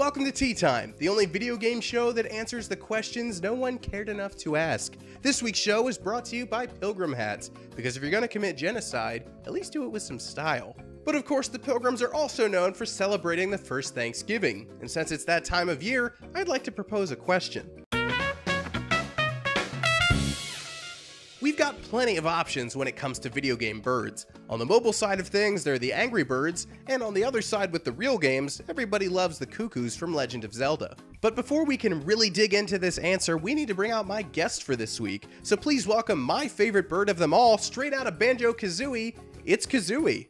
Welcome to Tea Time, the only video game show that answers the questions no one cared enough to ask. This week's show is brought to you by Pilgrim Hats, because if you're gonna commit genocide, at least do it with some style. But of course, the Pilgrims are also known for celebrating the first Thanksgiving, and since it's that time of year, I'd like to propose a question. We've got plenty of options when it comes to video game birds. On the mobile side of things, there are the Angry Birds, and on the other side with the real games, everybody loves the Cuckoos from Legend of Zelda. But before we can really dig into this answer, we need to bring out my guest for this week. So please welcome my favorite bird of them all, straight out of Banjo-Kazooie, it's Kazooie.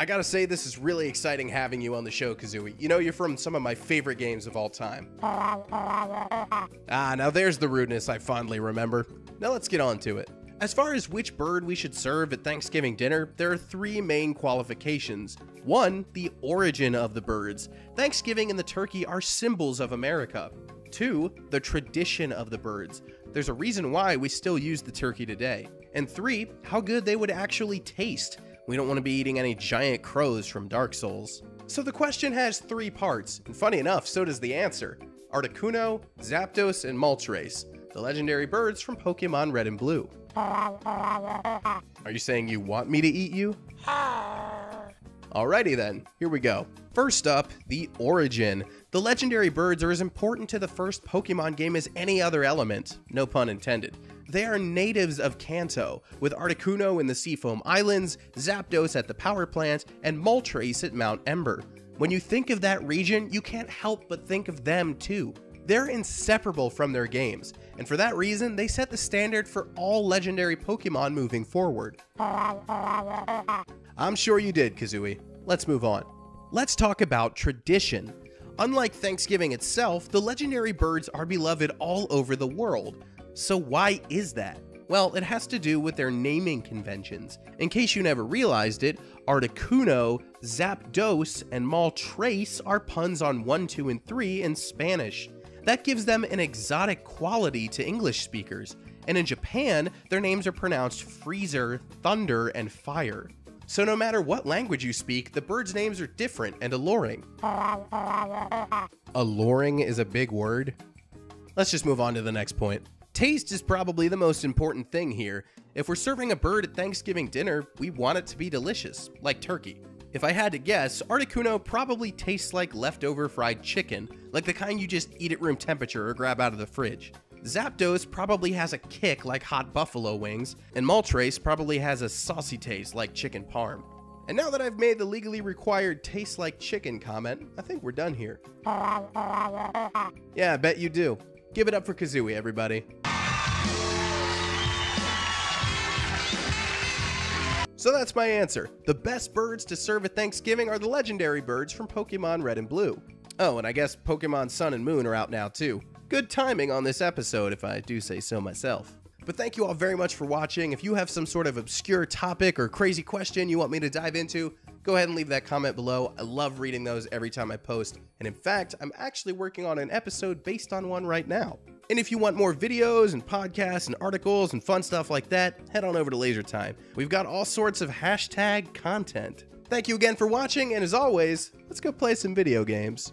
I gotta say, this is really exciting having you on the show, Kazooie. You know, you're from some of my favorite games of all time. Now there's the rudeness I fondly remember. Now let's get on to it. As far as which bird we should serve at Thanksgiving dinner, there are three main qualifications. 1, the origin of the birds. Thanksgiving and the turkey are symbols of America. 2, the tradition of the birds. There's a reason why we still use the turkey today. And 3, how good they would actually taste. We don't want to be eating any giant crows from Dark Souls. So the question has 3 parts, and funny enough, so does the answer. Articuno, Zapdos, and Moltres, the legendary birds from Pokemon Red and Blue. Are you saying you want me to eat you? Alrighty then, here we go. First up, the origin. The legendary birds are as important to the first Pokemon game as any other element, no pun intended. They are natives of Kanto, with Articuno in the Seafoam Islands, Zapdos at the power plant, and Moltres at Mount Ember. When you think of that region, you can't help but think of them too. They're inseparable from their games, and for that reason, they set the standard for all legendary Pokemon moving forward. I'm sure you did, Kazooie. Let's move on. Let's talk about tradition. Unlike Thanksgiving itself, the legendary birds are beloved all over the world. So why is that? Well, it has to do with their naming conventions. In case you never realized it, Articuno, Zapdos, and Moltres are puns on 1, 2, and 3 in Spanish. That gives them an exotic quality to English speakers, and in Japan, their names are pronounced Freezer, Thunder, and Fire. So no matter what language you speak, the birds' names are different and alluring. Alluring is a big word. Let's just move on to the next point. Taste is probably the most important thing here. If we're serving a bird at Thanksgiving dinner, we want it to be delicious, like turkey. If I had to guess, Articuno probably tastes like leftover fried chicken, like the kind you just eat at room temperature or grab out of the fridge. Zapdos probably has a kick like hot buffalo wings, and Moltres probably has a saucy taste like chicken parm. And now that I've made the legally required taste like chicken comment, I think we're done here. Yeah, I bet you do. Give it up for Kazooie, everybody. So that's my answer. The best birds to serve at Thanksgiving are the legendary birds from Pokemon Red and Blue. Oh, and I guess Pokemon Sun and Moon are out now too. Good timing on this episode, if I do say so myself. But thank you all very much for watching. If you have some sort of obscure topic or crazy question you want me to dive into, go ahead and leave that comment below. I love reading those every time I post. And in fact, I'm actually working on an episode based on one right now. And if you want more videos and podcasts and articles and fun stuff like that, head on over to LaserTime. We've got all sorts of hashtag content. Thank you again for watching, and as always, let's go play some video games.